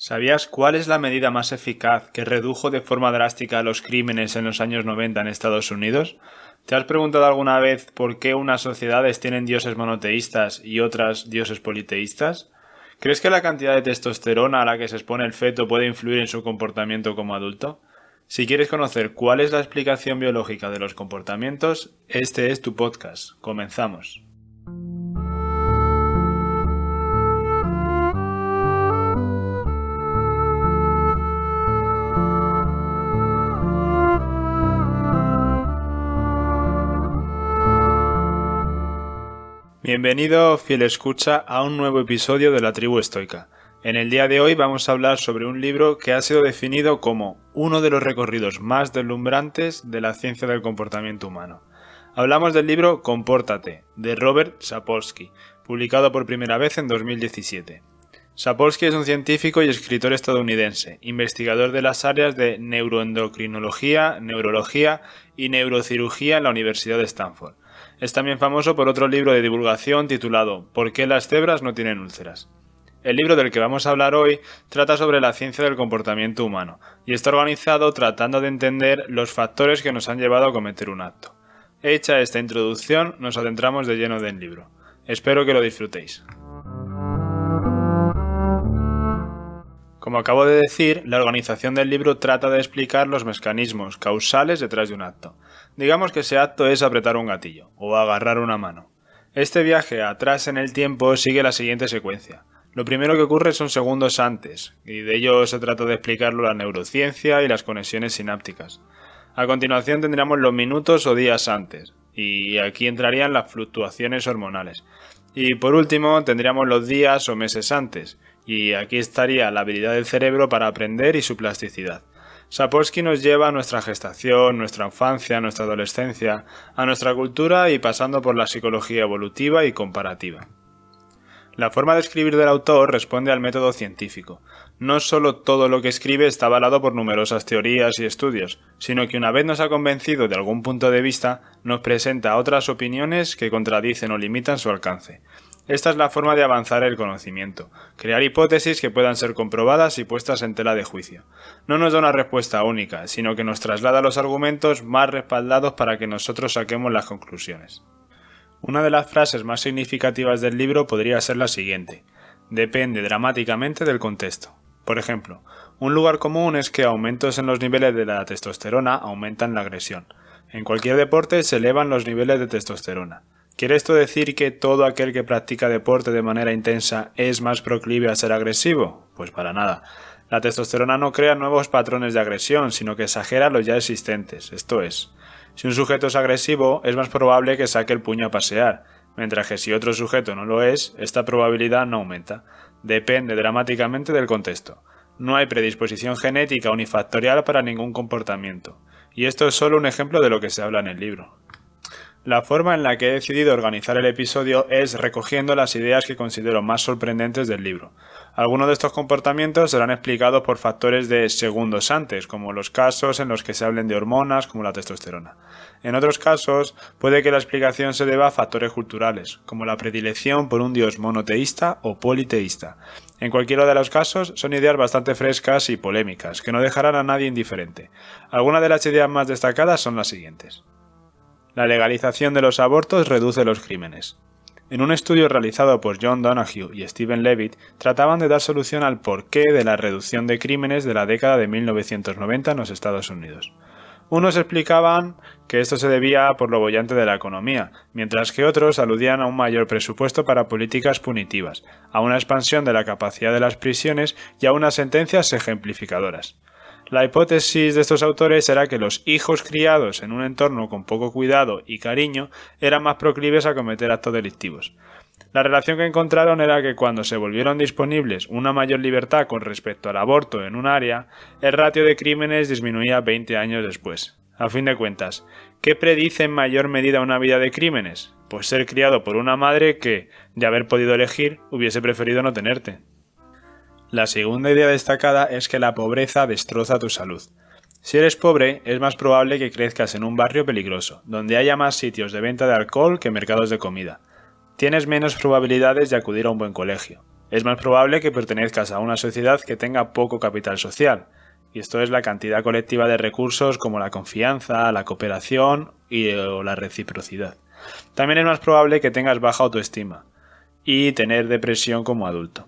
¿Sabías cuál es la medida más eficaz que redujo de forma drástica los crímenes en los años 90 en Estados Unidos? ¿Te has preguntado alguna vez por qué unas sociedades tienen dioses monoteístas y otras dioses politeístas? ¿Crees que la cantidad de testosterona a la que se expone el feto puede influir en su comportamiento como adulto? Si quieres conocer cuál es la explicación biológica de los comportamientos, este es tu podcast. Comenzamos. Bienvenido, fiel escucha, a un nuevo episodio de la Tribu Estoica. En el día de hoy vamos a hablar sobre un libro que ha sido definido como uno de los recorridos más deslumbrantes de la ciencia del comportamiento humano. Hablamos del libro Compórtate, de Robert Sapolsky, publicado por primera vez en 2017. Sapolsky es un científico y escritor estadounidense, investigador de las áreas de neuroendocrinología, neurología y neurocirugía en la Universidad de Stanford. Es también famoso por otro libro de divulgación titulado ¿Por qué las cebras no tienen úlceras? El libro del que vamos a hablar hoy trata sobre la ciencia del comportamiento humano y está organizado tratando de entender los factores que nos han llevado a cometer un acto. Hecha esta introducción, nos adentramos de lleno en el libro. Espero que lo disfrutéis. Como acabo de decir, la organización del libro trata de explicar los mecanismos causales detrás de un acto. Digamos que ese acto es apretar un gatillo o agarrar una mano. Este viaje atrás en el tiempo sigue la siguiente secuencia. Lo primero que ocurre son segundos antes, y de ello se trata de explicarlo la neurociencia y las conexiones sinápticas. A continuación tendríamos los minutos o días antes, y aquí entrarían las fluctuaciones hormonales. Y por último tendríamos los días o meses antes, y aquí estaría la habilidad del cerebro para aprender y su plasticidad. Sapolsky nos lleva a nuestra gestación, nuestra infancia, nuestra adolescencia, a nuestra cultura y pasando por la psicología evolutiva y comparativa. La forma de escribir del autor responde al método científico. No solo todo lo que escribe está avalado por numerosas teorías y estudios, sino que una vez nos ha convencido de algún punto de vista, nos presenta otras opiniones que contradicen o limitan su alcance. Esta es la forma de avanzar el conocimiento, crear hipótesis que puedan ser comprobadas y puestas en tela de juicio. No nos da una respuesta única, sino que nos traslada los argumentos más respaldados para que nosotros saquemos las conclusiones. Una de las frases más significativas del libro podría ser la siguiente: depende dramáticamente del contexto. Por ejemplo, un lugar común es que aumentos en los niveles de la testosterona aumentan la agresión. En cualquier deporte se elevan los niveles de testosterona. ¿Quiere esto decir que todo aquel que practica deporte de manera intensa es más proclive a ser agresivo? Pues para nada. La testosterona no crea nuevos patrones de agresión, sino que exagera los ya existentes. Esto es, si un sujeto es agresivo, es más probable que saque el puño a pasear, mientras que si otro sujeto no lo es, esta probabilidad no aumenta. Depende dramáticamente del contexto. No hay predisposición genética unifactorial para ningún comportamiento. Y esto es solo un ejemplo de lo que se habla en el libro. La forma en la que he decidido organizar el episodio es recogiendo las ideas que considero más sorprendentes del libro. Algunos de estos comportamientos serán explicados por factores de segundos antes, como los casos en los que se hablen de hormonas como la testosterona. En otros casos, puede que la explicación se deba a factores culturales, como la predilección por un dios monoteísta o politeísta. En cualquiera de los casos, son ideas bastante frescas y polémicas, que no dejarán a nadie indiferente. Algunas de las ideas más destacadas son las siguientes. La legalización de los abortos reduce los crímenes. En un estudio realizado por John Donoghue y Stephen Levitt, trataban de dar solución al porqué de la reducción de crímenes de la década de 1990 en los Estados Unidos. Unos explicaban que esto se debía por lo boyante de la economía, mientras que otros aludían a un mayor presupuesto para políticas punitivas, a una expansión de la capacidad de las prisiones y a unas sentencias ejemplificadoras. La hipótesis de estos autores era que los hijos criados en un entorno con poco cuidado y cariño eran más proclives a cometer actos delictivos. La relación que encontraron era que cuando se volvieron disponibles una mayor libertad con respecto al aborto en un área, el ratio de crímenes disminuía 20 años después. A fin de cuentas, ¿qué predice en mayor medida una vida de crímenes? Pues ser criado por una madre que, de haber podido elegir, hubiese preferido no tenerte. La segunda idea destacada es que la pobreza destroza tu salud. Si eres pobre, es más probable que crezcas en un barrio peligroso, donde haya más sitios de venta de alcohol que mercados de comida. Tienes menos probabilidades de acudir a un buen colegio. Es más probable que pertenezcas a una sociedad que tenga poco capital social, y esto es la cantidad colectiva de recursos como la confianza, la cooperación o la reciprocidad. También es más probable que tengas baja autoestima y tener depresión como adulto.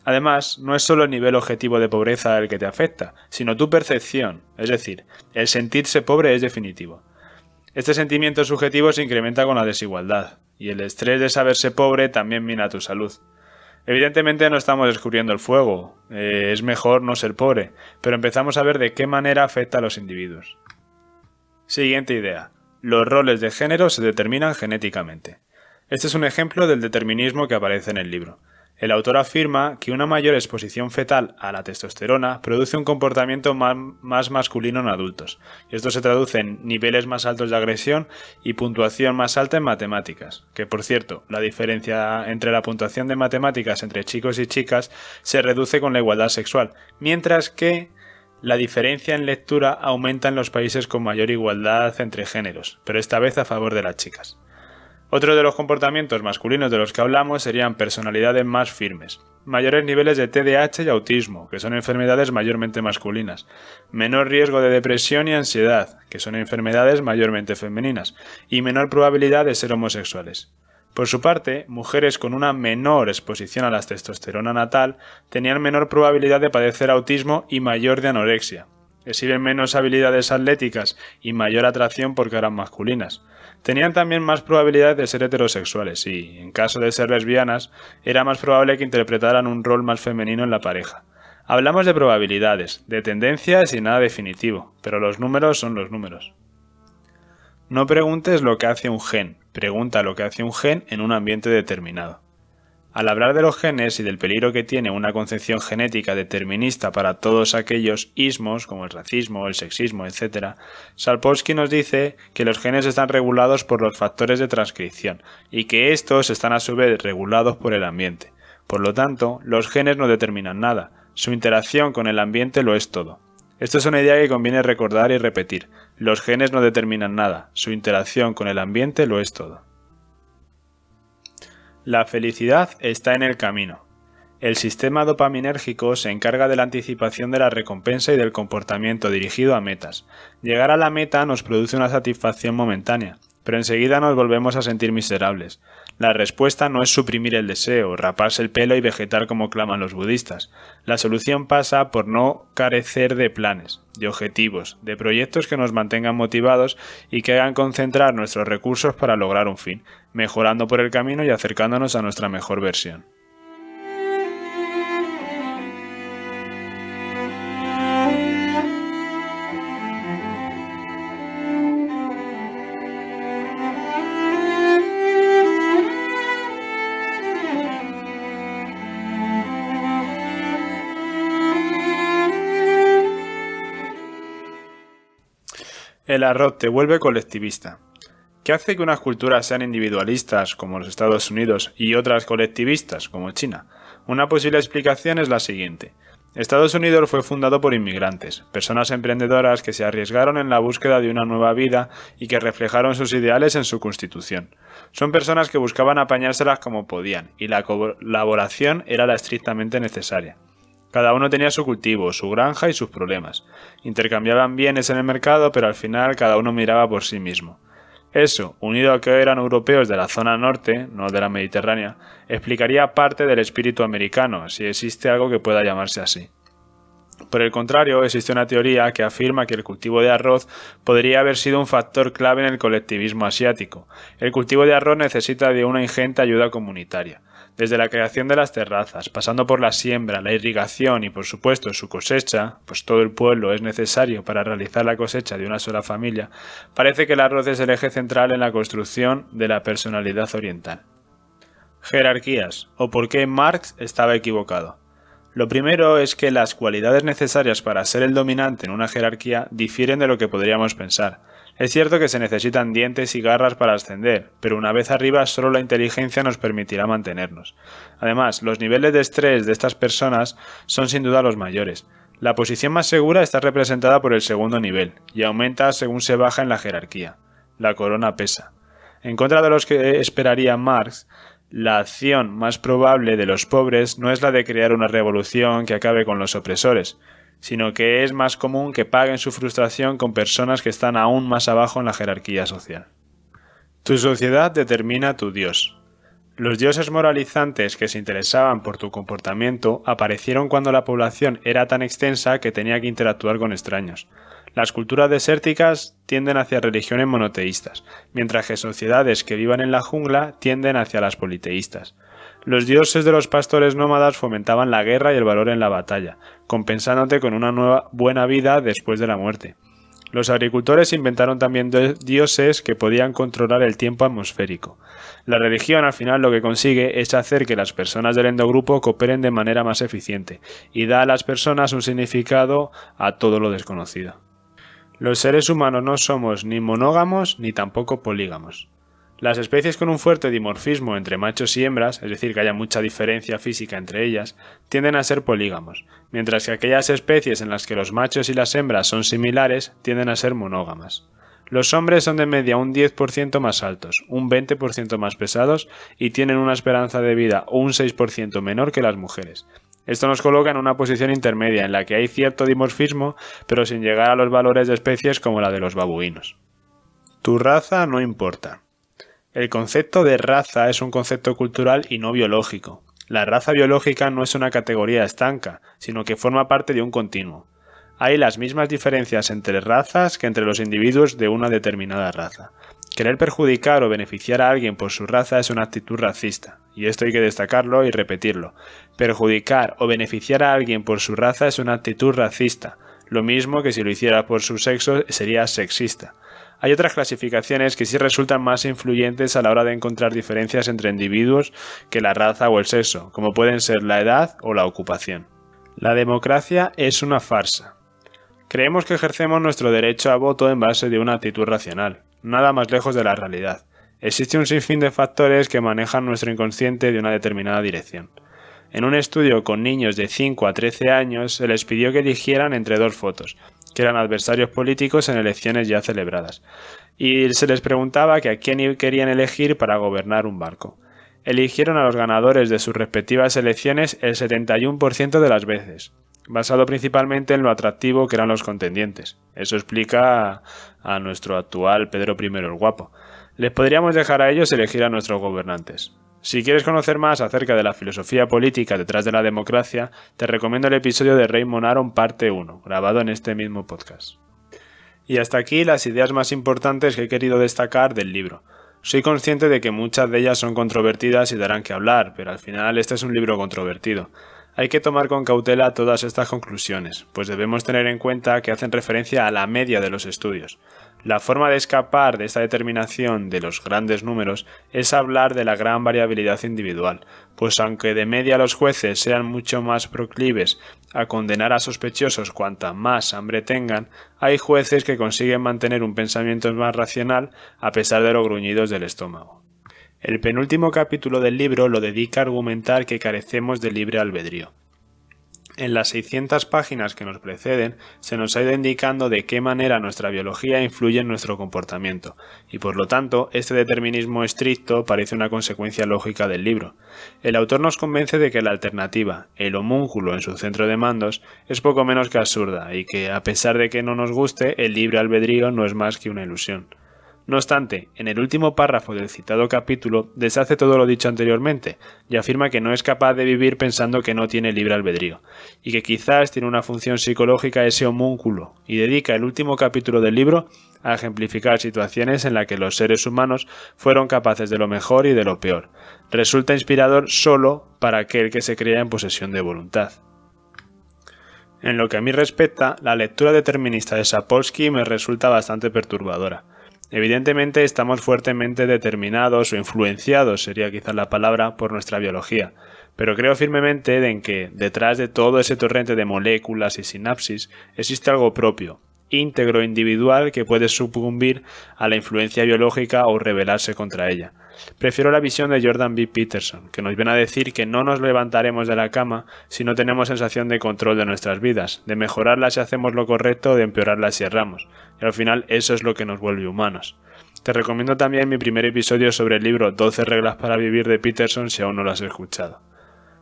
Además, no es solo el nivel objetivo de pobreza el que te afecta, sino tu percepción, es decir, el sentirse pobre es definitivo. Este sentimiento subjetivo se incrementa con la desigualdad, y el estrés de saberse pobre también mina tu salud. Evidentemente no estamos descubriendo el fuego, es mejor no ser pobre, pero empezamos a ver de qué manera afecta a los individuos. Siguiente idea. Los roles de género se determinan genéticamente. Este es un ejemplo del determinismo que aparece en el libro. El autor afirma que una mayor exposición fetal a la testosterona produce un comportamiento más masculino en adultos, y esto se traduce en niveles más altos de agresión y puntuación más alta en matemáticas, que por cierto, la diferencia entre la puntuación de matemáticas entre chicos y chicas se reduce con la igualdad sexual, mientras que la diferencia en lectura aumenta en los países con mayor igualdad entre géneros, pero esta vez a favor de las chicas. Otro de los comportamientos masculinos de los que hablamos serían personalidades más firmes, mayores niveles de TDAH y autismo, que son enfermedades mayormente masculinas, menor riesgo de depresión y ansiedad, que son enfermedades mayormente femeninas, y menor probabilidad de ser homosexuales. Por su parte, mujeres con una menor exposición a la testosterona natal tenían menor probabilidad de padecer autismo y mayor de anorexia. Exhiben menos habilidades atléticas y mayor atracción por caras masculinas. Tenían también más probabilidades de ser heterosexuales y, en caso de ser lesbianas, era más probable que interpretaran un rol más femenino en la pareja. Hablamos de probabilidades, de tendencias y nada definitivo, pero los números son los números. No preguntes lo que hace un gen, pregunta lo que hace un gen en un ambiente determinado. Al hablar de los genes y del peligro que tiene una concepción genética determinista para todos aquellos ismos, como el racismo, el sexismo, etc., Sapolsky nos dice que los genes están regulados por los factores de transcripción y que estos están a su vez regulados por el ambiente. Por lo tanto, los genes no determinan nada, su interacción con el ambiente lo es todo. Esto es una idea que conviene recordar y repetir. Los genes no determinan nada, su interacción con el ambiente lo es todo. La felicidad está en el camino. El sistema dopaminérgico se encarga de la anticipación de la recompensa y del comportamiento dirigido a metas. Llegar a la meta nos produce una satisfacción momentánea, pero enseguida nos volvemos a sentir miserables. La respuesta no es suprimir el deseo, raparse el pelo y vegetar como claman los budistas. La solución pasa por no carecer de planes, de objetivos, de proyectos que nos mantengan motivados y que hagan concentrar nuestros recursos para lograr un fin, mejorando por el camino y acercándonos a nuestra mejor versión. El arroz te vuelve colectivista. ¿Qué hace que unas culturas sean individualistas, como los Estados Unidos, y otras colectivistas, como China? Una posible explicación es la siguiente. Estados Unidos fue fundado por inmigrantes, personas emprendedoras que se arriesgaron en la búsqueda de una nueva vida y que reflejaron sus ideales en su constitución. Son personas que buscaban apañárselas como podían, y la colaboración era la estrictamente necesaria. Cada uno tenía su cultivo, su granja y sus problemas. Intercambiaban bienes en el mercado, pero al final cada uno miraba por sí mismo. Eso, unido a que eran europeos de la zona norte, no de la Mediterránea, explicaría parte del espíritu americano, si existe algo que pueda llamarse así. Por el contrario, existe una teoría que afirma que el cultivo de arroz podría haber sido un factor clave en el colectivismo asiático. El cultivo de arroz necesita de una ingente ayuda comunitaria. Desde la creación de las terrazas, pasando por la siembra, la irrigación y por supuesto su cosecha, pues todo el pueblo es necesario para realizar la cosecha de una sola familia, parece que el arroz es el eje central en la construcción de la personalidad oriental. Jerarquías, o por qué Marx estaba equivocado. Lo primero es que las cualidades necesarias para ser el dominante en una jerarquía difieren de lo que podríamos pensar. Es cierto que se necesitan dientes y garras para ascender, pero una vez arriba solo la inteligencia nos permitirá mantenernos. Además, los niveles de estrés de estas personas son sin duda los mayores. La posición más segura está representada por el segundo nivel, y aumenta según se baja en la jerarquía. La corona pesa. En contra de los que esperaría Marx, La acción más probable de los pobres no es la de crear una revolución que acabe con los opresores, sino que es más común que paguen su frustración con personas que están aún más abajo en la jerarquía social. Tu sociedad determina tu Dios. Los dioses moralizantes que se interesaban por tu comportamiento aparecieron cuando la población era tan extensa que tenía que interactuar con extraños. Las culturas desérticas tienden hacia religiones monoteístas, mientras que sociedades que vivan en la jungla tienden hacia las politeístas. Los dioses de los pastores nómadas fomentaban la guerra y el valor en la batalla, compensándote con una nueva buena vida después de la muerte. Los agricultores inventaron también dioses que podían controlar el tiempo atmosférico. La religión al final lo que consigue es hacer que las personas del endogrupo cooperen de manera más eficiente y da a las personas un significado a todo lo desconocido. Los seres humanos no somos ni monógamos ni tampoco polígamos. Las especies con un fuerte dimorfismo entre machos y hembras, es decir, que haya mucha diferencia física entre ellas, tienden a ser polígamos, mientras que aquellas especies en las que los machos y las hembras son similares tienden a ser monógamas. Los hombres son de media un 10% más altos, un 20% más pesados y tienen una esperanza de vida un 6% menor que las mujeres. Esto nos coloca en una posición intermedia en la que hay cierto dimorfismo, pero sin llegar a los valores de especies como la de los babuinos. Tu raza no importa. El concepto de raza es un concepto cultural y no biológico. La raza biológica no es una categoría estanca, sino que forma parte de un continuo. Hay las mismas diferencias entre razas que entre los individuos de una determinada raza. Querer perjudicar o beneficiar a alguien por su raza es una actitud racista, y esto hay que destacarlo y repetirlo. Perjudicar o beneficiar a alguien por su raza es una actitud racista, lo mismo que si lo hiciera por su sexo sería sexista. Hay otras clasificaciones que sí resultan más influyentes a la hora de encontrar diferencias entre individuos que la raza o el sexo, como pueden ser la edad o la ocupación. La democracia es una farsa. Creemos que ejercemos nuestro derecho a voto en base de una actitud racional, nada más lejos de la realidad. Existe un sinfín de factores que manejan nuestro inconsciente de una determinada dirección. En un estudio con niños de 5 a 13 años se les pidió que eligieran entre dos fotos, que eran adversarios políticos en elecciones ya celebradas, y se les preguntaba que a quién querían elegir para gobernar un barco. Eligieron a los ganadores de sus respectivas elecciones el 71% de las veces, basado principalmente en lo atractivo que eran los contendientes. Eso explica a nuestro actual Pedro I el Guapo. Les podríamos dejar a ellos elegir a nuestros gobernantes. Si quieres conocer más acerca de la filosofía política detrás de la democracia, te recomiendo el episodio de Raymond Aron parte 1, grabado en este mismo podcast. Y hasta aquí las ideas más importantes que he querido destacar del libro. Soy consciente de que muchas de ellas son controvertidas y darán que hablar, pero al final este es un libro controvertido. Hay que tomar con cautela todas estas conclusiones, pues debemos tener en cuenta que hacen referencia a la media de los estudios. La forma de escapar de esta determinación de los grandes números es hablar de la gran variabilidad individual, pues aunque de media los jueces sean mucho más proclives a condenar a sospechosos cuanta más hambre tengan, hay jueces que consiguen mantener un pensamiento más racional a pesar de los gruñidos del estómago. El penúltimo capítulo del libro lo dedica a argumentar que carecemos de libre albedrío. En las 600 páginas que nos preceden se nos ha ido indicando de qué manera nuestra biología influye en nuestro comportamiento, y por lo tanto este determinismo estricto parece una consecuencia lógica del libro. El autor nos convence de que la alternativa, el homúnculo en su centro de mandos, es poco menos que absurda, y que a pesar de que no nos guste, el libre albedrío no es más que una ilusión. No obstante, en el último párrafo del citado capítulo deshace todo lo dicho anteriormente y afirma que no es capaz de vivir pensando que no tiene libre albedrío, y que quizás tiene una función psicológica ese homúnculo, y dedica el último capítulo del libro a ejemplificar situaciones en las que los seres humanos fueron capaces de lo mejor y de lo peor. Resulta inspirador solo para aquel que se crea en posesión de voluntad. En lo que a mí respecta, la lectura determinista de Sapolsky me resulta bastante perturbadora. Evidentemente estamos fuertemente determinados o influenciados, sería quizás la palabra, por nuestra biología, pero creo firmemente en que detrás de todo ese torrente de moléculas y sinapsis existe algo propio, íntegro, individual, que puede sucumbir a la influencia biológica o rebelarse contra ella. Prefiero la visión de Jordan B. Peterson, que nos viene a decir que no nos levantaremos de la cama si no tenemos sensación de control de nuestras vidas, de mejorarlas si hacemos lo correcto o de empeorarlas si erramos, y al final eso es lo que nos vuelve humanos. Te recomiendo también mi primer episodio sobre el libro 12 reglas para vivir de Peterson si aún no lo has escuchado.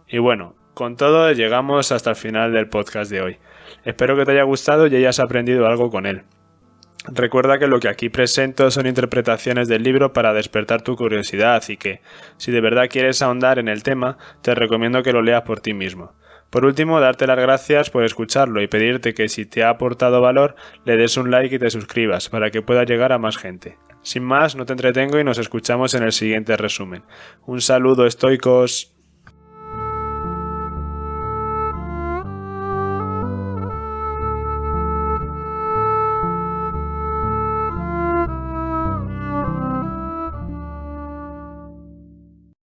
Y bueno, con todo llegamos hasta el final del podcast de hoy. Espero que te haya gustado y hayas aprendido algo con él. Recuerda que lo que aquí presento son interpretaciones del libro para despertar tu curiosidad y que, si de verdad quieres ahondar en el tema, te recomiendo que lo leas por ti mismo. Por último, darte las gracias por escucharlo y pedirte que si te ha aportado valor, le des un like y te suscribas para que pueda llegar a más gente. Sin más, no te entretengo y nos escuchamos en el siguiente resumen. Un saludo, estoicos.